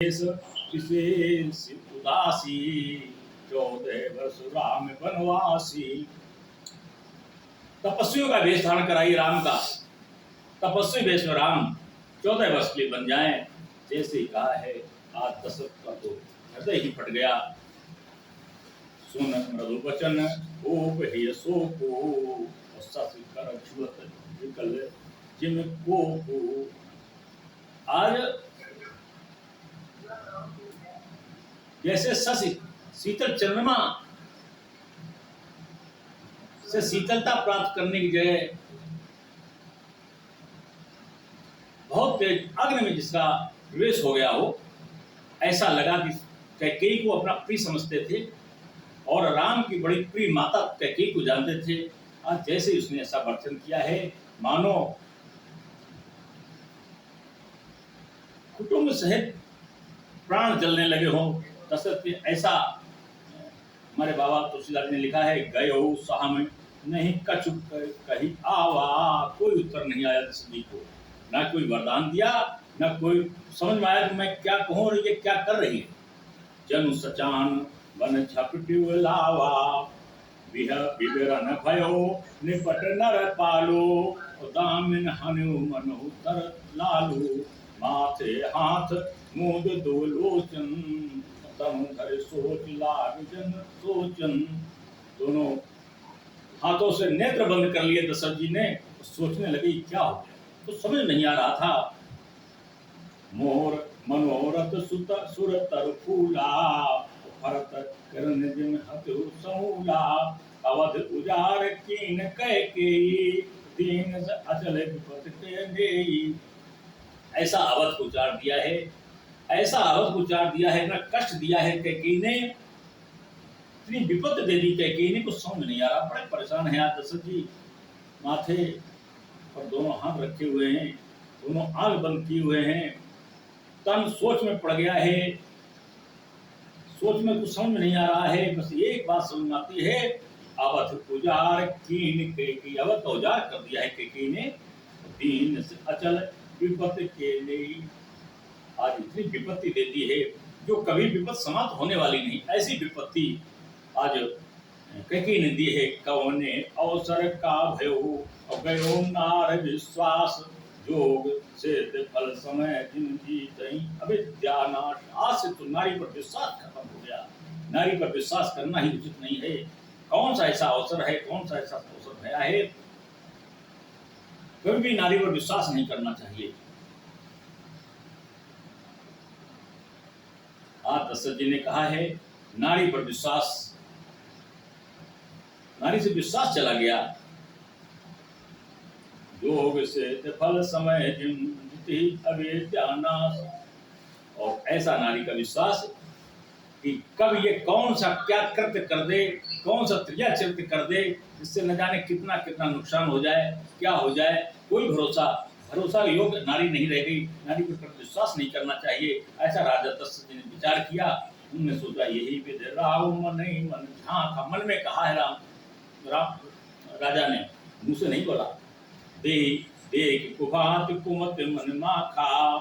देश विशेष उदासी, 14 वर्ष राम वनवासी। तपस्वियों का वेश धारण कराइए राम का, तपस्वी वेश में राम 14 वर्ष के लिए बन जाए। जैसे कहा है, आज दशरथ का तो हृदय ही फट गया। सुन मृदु वचन खूब ही सो को, सस कर छुअत विकल जिम को। आज जैसे शशि शीतल चंद्रमा से शीतलता प्राप्त करने की जगह बहुत तेज अग्नि में जिसका प्रवेश हो गया हो, ऐसा लगा कि कैकेयी को अपना प्रिय समझते थे और राम की बड़ी प्रिय माता कैकेयी को जानते थे। आज जैसे उसने ऐसा वर्तन किया है, मानो कुटुंब सहित प्राण जलने लगे हों। दशरथ ने ऐसा, हमारे बाबा तुलसीदास ने लिखा है, गयो साम नहीं कछु कही आवा। कोई उत्तर नहीं आया दशरथ जी को, ना कोई वरदान दिया, ना कोई समझ में आया कि मैं क्या कहूँ और ये क्या कर रही है। जनु सचान वन झपटु लावा, विवरण भयो निपट नर पालो। दामिन हनु मनु तर लालू, माथे हाथ मूंद दो लोचन। तनु धर सोच लाग जन सोचन। दोनों हाथों से नेत्र बंद कर लिए दशरथ जी ने। सोचने लगे क्या हो गया, तो समझ नहीं आ रहा था। मोर मनोरथ सुत सुर तर फूला, भरत करण जिन हतु समूला। अवध उजार कीन कैकेयी, दीन अचल विपत के देई। ऐसा अवध को उजार दिया है, ऐसा अवध को उजार दिया है, ना कष्ट दिया है कैकेयी ने, इतनी विपत्ति दे दी कैकेयी ने, कुछ समझ नहीं आ रहा। बड़े परेशान हैं आज दशरथ जी। माथे पर दोनों हाथ रखे हुए हैं, दोनों आंख बंद किए हुए हैं, तन सोच में पड़ गया है, सोच में कुछ समझ में नहीं आ रहा है। बस एक बात समझ में आती है, अवध उजार कीन कैकेयी। अवध का उजार कर दिया है कैकेयी ने, दीन से अचल विपत्ति के लिए। आज इतनी विपत्ति देती है जो कभी विपत्ति समाप्त होने वाली नहीं, ऐसी विपत्ति आज कैकेयी ने दी है। कौने अवसर का भयो गयो नार विश्वास, योग से फल समय जिन जीतई अविद्यानाश। आज से तो नारी पर विश्वास खत्म हो गया, नारी पर विश्वास करना ही उचित नहीं है। कौन सा ऐसा अवसर है, कौन सा ऐसा अवसर भया है, कभी भी नारी पर विश्वास नहीं करना चाहिए। आज दशरथ जी ने कहा है, नारी पर विश्वास, नारी से विश्वास चला गया। योग से फल समय जिन अविद्यानाश। और ऐसा नारी का विश्वास कि कब ये कौन सा क्या कृत्य कर दे, कौन सा क्रिया चरित्र कर दे, जिससे न जाने कितना कितना नुकसान हो जाए, क्या हो जाए, कोई भरोसा योग नारी नहीं रह गई। नारी पर विश्वास नहीं करना चाहिए, ऐसा राजा दशरथ जी ने विचार किया। उन्होंने सोचा, यही विध राव मन ही मन झांका। मन में कहा है राजा ने, मुंह से नहीं बोला। देख कुभात कुमत मन माखा,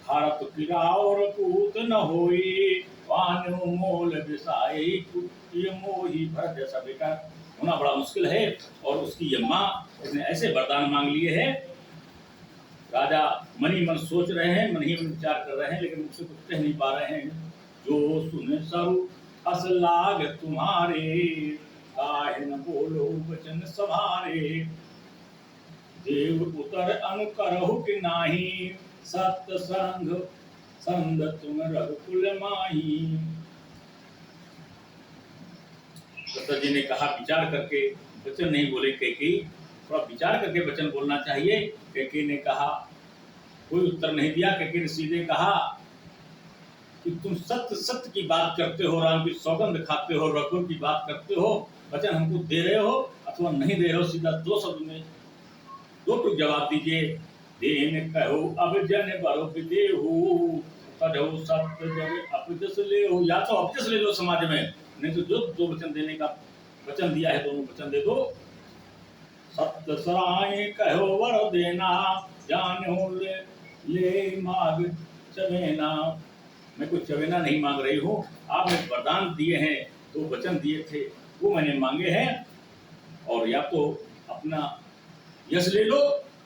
भारत किरा और कूत न होई। वानु मोल विसाई कुटी मोही। भरत जैसा बेटा होना बड़ा मुश्किल है, और उसकी ये माँ, उसने ऐसे वरदान मांग लिए हैं। राजा मन ही मन सोच रहे हैं, मन ही मन विचार कर रहे हैं, लेकिन मुझसे कुछ कह नहीं पा रहे हैं। जो सुने सरु अस लाग तुम्हारे, काहे न बोलो वचन सवारे। देव उतर अनुकरहु कि नाही, सत्य संग संग तुम रघुकुल माही। दशरथ जी ने कहा, विचार करके वचन नहीं बोले कैकेयी, थोड़ा विचार करके वचन बोलना चाहिए। कैकेयी ने कहा, कोई उत्तर नहीं दिया। कैकेयी ने सीधे कहा कि तुम सत्य सत्य की बात करते हो, राम की सौगंध खाते हो, रघुकुल की बात करते हो, वचन हमको दे रहे हो अथवा नहीं दे रहे हो, सीधा दो शब्द में दो टुक जवाब दीजिए। देन कहो अब जन बरो विदेहु, तढ़ो सत्य जब अपजस ले हो। या तो अपजस ले लो समाज में, नहीं तो जो दो वचन देने का वचन दिया है, दोनों वचन दे दो। सत्य सराय कहो वर देना, जान हो ले माग चलेना। मैं कोई चवेना नहीं मांग रही हूँ। आपने वरदान दिए हैं, 2 वचन दिए थे, वो मैंने मांगे हैं, और या तो अपना यश ले लो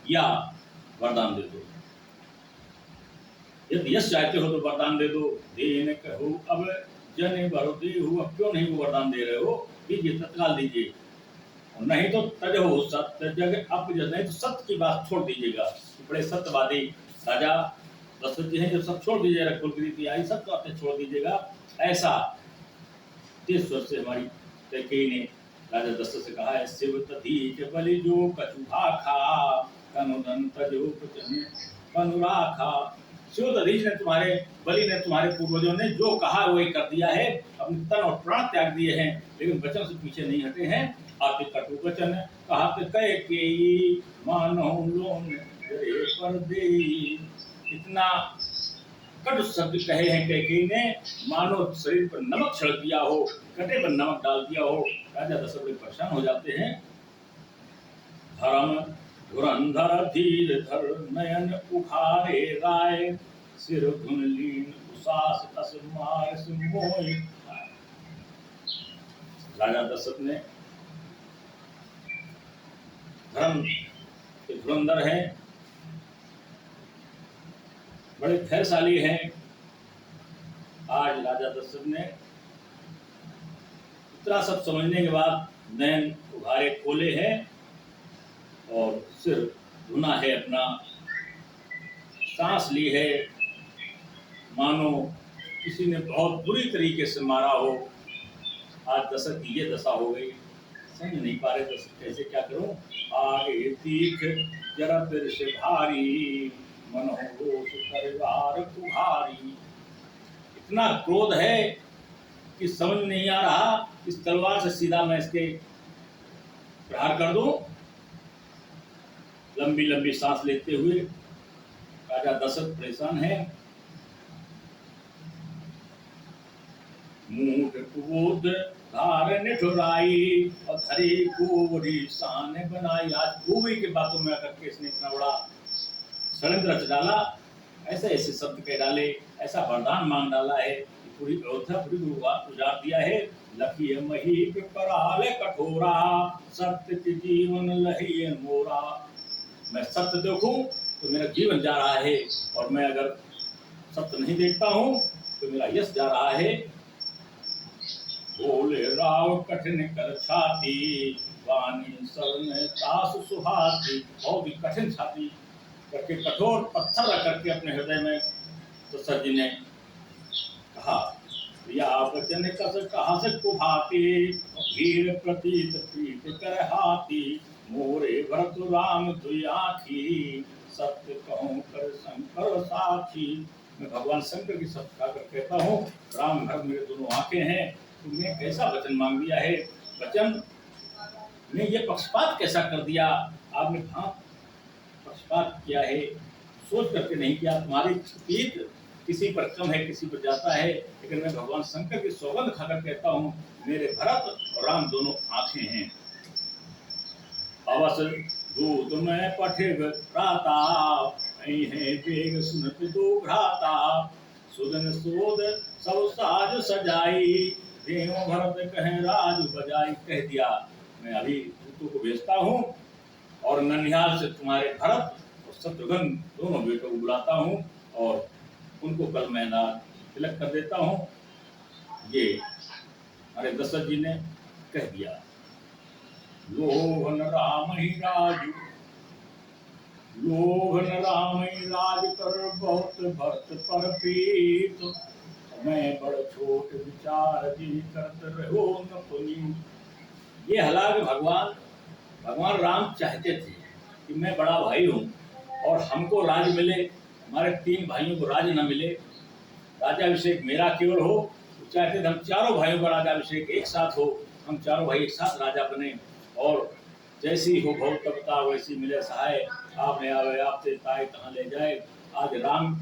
या वरदान दे दो। यदि यश चाहते हो तो वरदान दे दो। देने कहो अब जने भरो देहु, अब क्यों नहीं वो वरदान दे रहे हो? दीजिए, तत्काल दीजिए। और नहीं तो तज हो सत्य जग अब, नहीं तो सत्य की बात छोड़ दीजिएगा। बड़े सत्यवादी राजा दशरथ जी हैं, जब सब छोड़ दीजिएगा, कुलप्रीति आई, सब बातें छोड़ दीजिएगा। ऐसा तेज स्वर से हमारी कैकेयी ने राजा दशरथ से कहा है। शिव तधीच बलि जो कछु भाखा, कनुदन तजो कनुराखा। शिव तधीच ने, तुम्हारे बलि ने, तुम्हारे पूर्वजों ने जो कहा वही कर दिया है, अपने तन और प्राण त्याग दिए हैं, लेकिन वचन से पीछे नहीं हटे हैं। आपके कटु वचन कहत कैकेयी, मानो लोन पर दे। इतना कटु शब्द कहे हैं कैकेयी ने, मानो शरीर पर नमक छिड़क दिया हो, कटे पर नमक डाल दिया हो। राजा दशरथ परेशान हो जाते हैं। धर्म धुरंधर धीर धर, नयन उखारे राय, सिर धुन लीन उसास तस मार मोहि। राजा दशरथ ने, धर्म के धुरंधर हैं, बड़े धैर्यशाली हैं। आज राजा दशरथ ने इतना सब समझने के बाद नयन उघारे खोले हैं और सिर धुना है, अपना सांस ली है, मानो किसी ने बहुत बुरी तरीके से मारा हो। आज दशरथ की ये दशा हो गई, समझ नहीं पा रहे दशरथ कैसे क्या करूं। आगे तीख जरा तेरे से भारी, मन हो रोष परिवार कुहारी। इतना क्रोध है कि समझ नहीं आ रहा, इस तलवार से सीधा मैं इसके प्रहार कर दूं। लंबी लंबी सांस लेते हुए राजा दशरथ परेशान है। मूठ कुबोध धार निठुराई, और धरी कुबरी शान बनाई। आज कुबरी के बातों में आकर के इसने इतना बड़ा षड्यंत्र रच डाला, ऐसे ऐसे शब्द कह डाले, ऐसा वरदान मांग डाला है, पूरी अयोध्या पूरी उजाड़ दिया है। लखिए मही कराले कठोरा, सत्य के जीवन लहिए मोरा। मैं सत्य देखूं तो मेरा जीवन जा रहा है, और मैं अगर सत्य नहीं देखता हूं तो मेरा यश जा रहा है। बोले राव कठिन कर छाती, वाणी शरण तासु सुहाती। बहुत ही कठिन छाती करके, कठोर पत्थर रख करके अपने हृदय में दशरथ जी ने कहा, या वचन कस कहा से कुभाती, भीड़ प्रतीत प्रीत कर हाथी। मोरे भरत राम दुई आँखी, सत्य कहूँ कर शंकर साक्षी। मैं भगवान शंकर की सत्य खाकर कहता हूँ, राम भरत मेरे दोनों आंखें हैं। तुमने कैसा वचन मांग दिया है, वचन ने ये पक्षपात कैसा कर दिया। आपने पक्षपात किया है, सोच करके नहीं किया। तुम्हारी प्रीत किसी पर कम है, किसी पर जाता है, लेकिन मैं भगवान शंकर की सौगंध खाकर कहता हूँ, मेरे भरत और राम दोनों आंखें हैं। अवस दूत में पठे प्राता, है वेग सुनत दो भ्राता। सुदन सोद सब साज सजाई, देव भरत कहे राज बजाई। कह दिया, मैं अभी दूतों को भेजता हूँ और ननिहाल से तुम्हारे भरत और शत्रुघ्न दोनों बेटों को बुलाता हूँ, और उनको कल मैं तिलक कर देता हूँ। ये हमारे दशरथ जी ने कह दिया। लोभन राम ही राज, लोभन राम ही राज कर, बहुत भरत पर प्रीत। मैं बड़ छोट विचार जी करत रहो न पुनीत। ये हालांकि भगवान राम चाहते थे कि मैं बड़ा भाई हूँ और हमको राज मिले, हमारे 3 भाइयों को राज न मिले, राजाभिषेक मेरा केवल हो। तो चाहते थे हम चारों भाइयों का राजाभिषेक एक साथ हो, हम चारों भाई एक साथ राजा बने, और जैसी हो भौतवता वैसी मिले सहाय। आपने आवे आपसे ताए कहाँ ले जाए। आज राम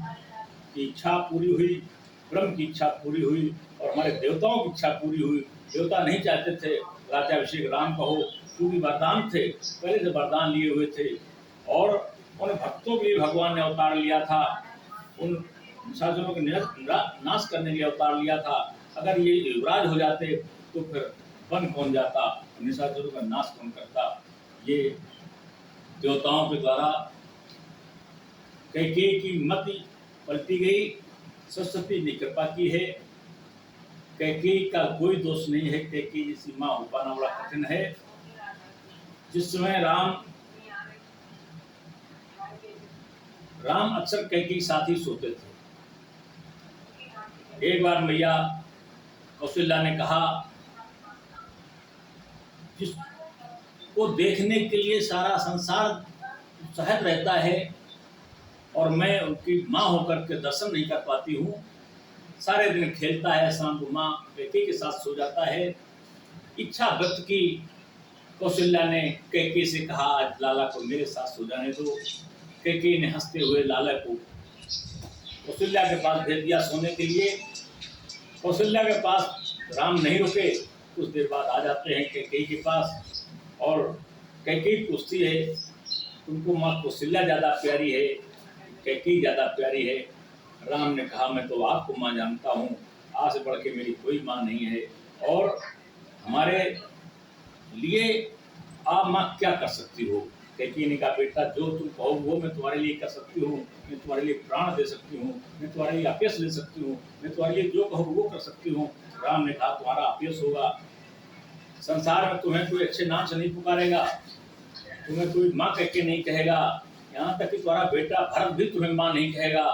की इच्छा पूरी हुई, ब्रह्म की इच्छा पूरी हुई, और हमारे देवताओं की इच्छा पूरी हुई। देवता नहीं चाहते थे राज्याभिषेक राम का हो, क्योंकि वरदान थे, पहले से वरदान लिए हुए थे, और उन भक्तों के लिए भगवान ने अवतार लिया था। उन निशाचरों के नाश करने के लिए अवतार लिया था। अगर ये युवराज हो जाते तो फिर बन कौन जाता, निशाचरों का नाश कौन करता। ये देवताओं के द्वारा कैकेयी की मति पलटी गई, सरस्वती ने कृपा की है। कैकेयी का कोई दोष नहीं है, कैकेयी जैसी माँ हो पाना बड़ा कठिन है। जिस समय राम अक्सर कैकेयी साथ ही सोते थे। एक बार मैया कौशल्या ने कहा, जिसको देखने के लिए सारा संसार उत्साहित रहता है और मैं उनकी माँ होकर के दर्शन नहीं कर पाती हूँ। सारे दिन खेलता है, शाम को माँ कैकेयी के साथ सो जाता है। इच्छा व्यक्त की कौशल्या ने कैकेयी से कहा, आज लाला को मेरे साथ सो जाने दो। कैकेयी ने हंसते हुए लाला को कौशल्या के पास भेज दिया सोने के लिए। कौशल्या के पास राम नहीं रुके, कुछ देर बाद आ जाते हैं कैकेयी के पास और कैकेयी पूछती है, तुमको माँ कौशल्या ज़्यादा प्यारी है, कैकेयी ज़्यादा प्यारी है? राम ने कहा, मैं तो आपको माँ जानता हूँ, आज से बढ़ के मेरी कोई माँ नहीं है, और हमारे लिए आप माँ क्या कर सकती हो? कैकेयी ने कहा, बेटा जो तुम कहो वो मैं तुम्हारे लिए कर सकती हूँ, मैं तुम्हारे लिए प्राण दे सकती हूँ, मैं तुम्हारे लिए अपयश ले सकती हूँ, मैं तुम्हारे लिए जो कहो वो कर सकती हूँ। राम ने कहा, तुम्हारा अपयश होगा, संसार में तुम्हें कोई अच्छे नाम से नहीं पुकारेगा, तुम्हें कोई माँ कह के नहीं कहेगा, यहाँ तक कि तुम्हारा बेटा भरत भी तुम्हें माँ नहीं कहेगा।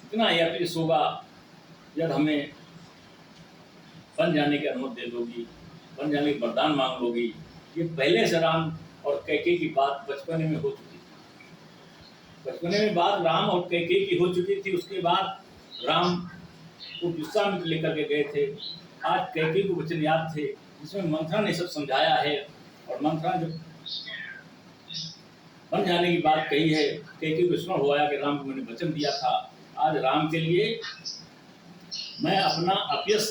कितना यह अपयश होगा जब हमें बन जाने की अनुमति दे दोगी, बन जाने की वरदान मांग लोगी। ये पहले से राम और कैकेयी की बात बचपने में हो चुकी थी। बचपने में बात राम और कैकेयी की हो चुकी थी। उसके बाद राम को विश्वामित्र लेकर के गए थे। आज कैकेयी को वचन याद थे जिसमें मंथरा ने सब समझाया है, और मंथरा जब बन जाने की बात कही है, कैकेयी को स्मरण हुआ कि राम को मैंने वचन दिया था। आज राम के लिए मैं अपना अपयश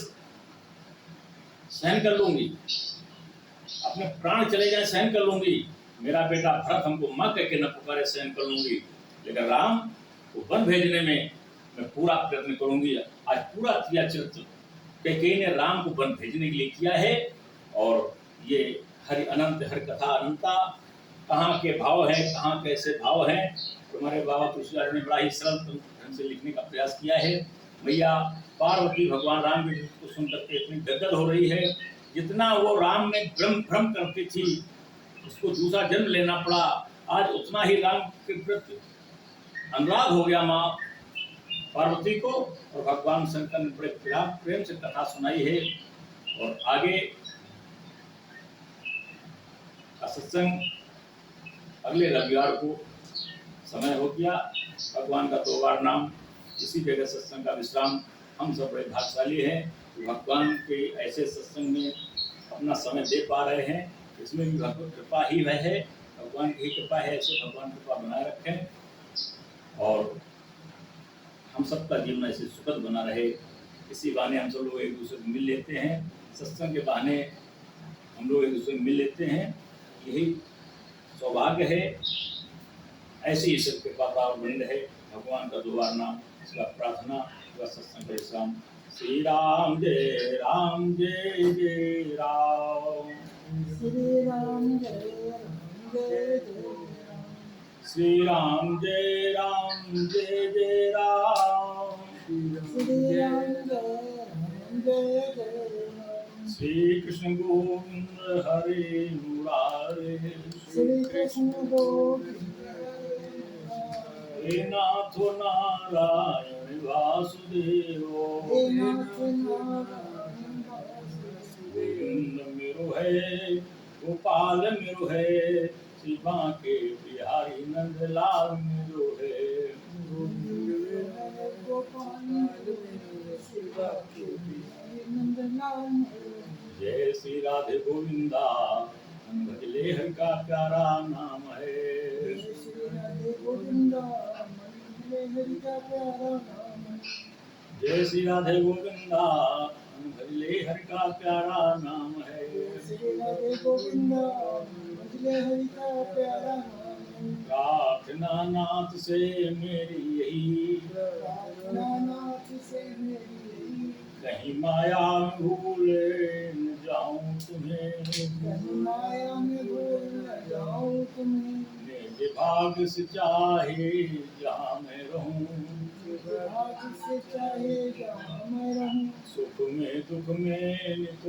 सहन कर लूंगी, अपने प्राण चले जाए सहन कर लूंगी, मेरा बेटा भरत हमको माँ कह के न पुकारे सहन कर लूंगी, लेकिन राम को वन भेजने में मैं पूरा प्रयत्न करूंगी। आज पूरा क्रिया चरित्र कैकेयी ने राम को वन भेजने के लिए किया है। और ये हरि अनंत हरि कथा अनंता, कहाँ के भाव हैं, कहाँ कैसे भाव हैं, हमारे बाबा तुलसीदास ने बड़ा ही सरल ढंग से लिखने का प्रयास किया है। मैया पार्वती भगवान राम के को सुनकर के इतनी गदगद हो रही है, जितना वो राम में भ्रम करती थी, उसको दूसरा जन्म लेना पड़ा, आज उतना ही राम के प्रति अनुराग हो गया माँ पार्वती को, और भगवान शंकर ने बड़े प्रेम से कथा सुनाई है। और आगे का सत्संग अगले रविवार को समय हो गया। भगवान का 2 बार नाम, इसी जगह सत्संग का विश्राम। हम सब बड़े भाग्यशाली हैं, भगवान के ऐसे सत्संग में अपना समय दे पा रहे हैं। इसमें भी भगवत कृपा ही वह है, भगवान की कृपा है, ऐसे भगवान कृपा बनाए रखें और हम सबका जीवन ऐसे सुखद बना रहे। इसी बहाने हम सब लोग एक दूसरे को मिल लेते हैं, सत्संग के बहाने हम लोग एक दूसरे को मिल लेते हैं, यही सौभाग्य है। ऐसी ही सब कृपा प्राप्त बनी रहे। भगवान का 2 बार नाम, इसका प्रार्थना, इसका सत्संग का विश्राम। श्री राम जय राम, जय जय राम, श्री राम जय राम, जय जय राम, श्री राम जय राम, जय जय राम, श्री राम जय राम, जय जय राम, श्री कृष्ण गोविंद हरे मुरारे, श्री कृष्ण गोविंद हे नाथ नारायण वासुदेव, हे नाथ नारायण वासुदेव, गोविंद मेरो है गोपाल मेरो है, श्री बांके बिहारी नंदलाल मेरो है, गोपाल शिवा के नंदलाल। जय श्री राधे गोविंदा, भजले हरि का प्यारा नाम है, श्री राधे गोविंदा, हरि का प्यारा नाम है। जय श्री राधे गोविंदा, भजले हरि का प्यारा नाम है, श्री राधे गोविंदा, भजले हरि का प्यारा नाम प्रार्थना नाथ से मेरी यही, प्रार्थना नाथ से मेरी यही, कहीं माया में भूले न जाऊं तुम्हें, कहीं माया में भूल न जाऊं तुम्हें, मेरे भाग्य से चाहे जहाँ मैं रहूं, भाग्य से चाहे जहाँ मैं रहूं, सुख में दुख में नित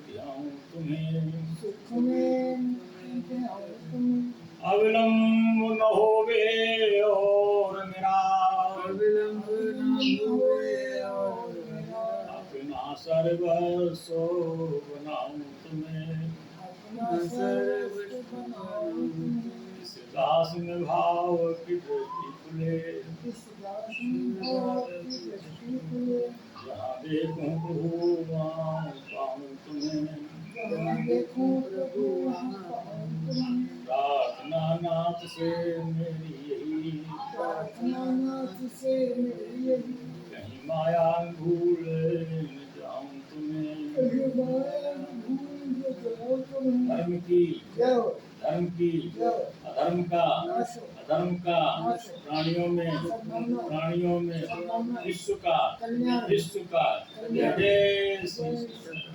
ध्याऊं तुम्हें, सुख में नित ध्याऊं तुम्हें, अविलंब न होवे और मेरा, विलंब न होए और मेरा, अपना सर्वस्व बनाऊं तुम्हें, अपना सर्वस्व बनाऊं तुम्हें, इस दास में भाव की दृष्टि खुले, इस दास भाव की दृष्टि खुले, जहाँ देखूं प्रभु वहाँ पाऊं तुम्हें, जहाँ देखूं प्रभु वहाँ पाऊं तुम्हें, प्रार्थना नाथ से मेरी यही, प्रार्थना नाथ से मेरी यही, कहीं माया भूल न जाऊं तुम्हें, कहीं माया में भूल न जाऊं तुम्हें, धर्म की जय धर्म की जय अधर्म का नाश हो, अधर्म का नाश हो, प्राणियों में विश्व का कल्याण विश्व का कल्याण जय श्री कृष्ण।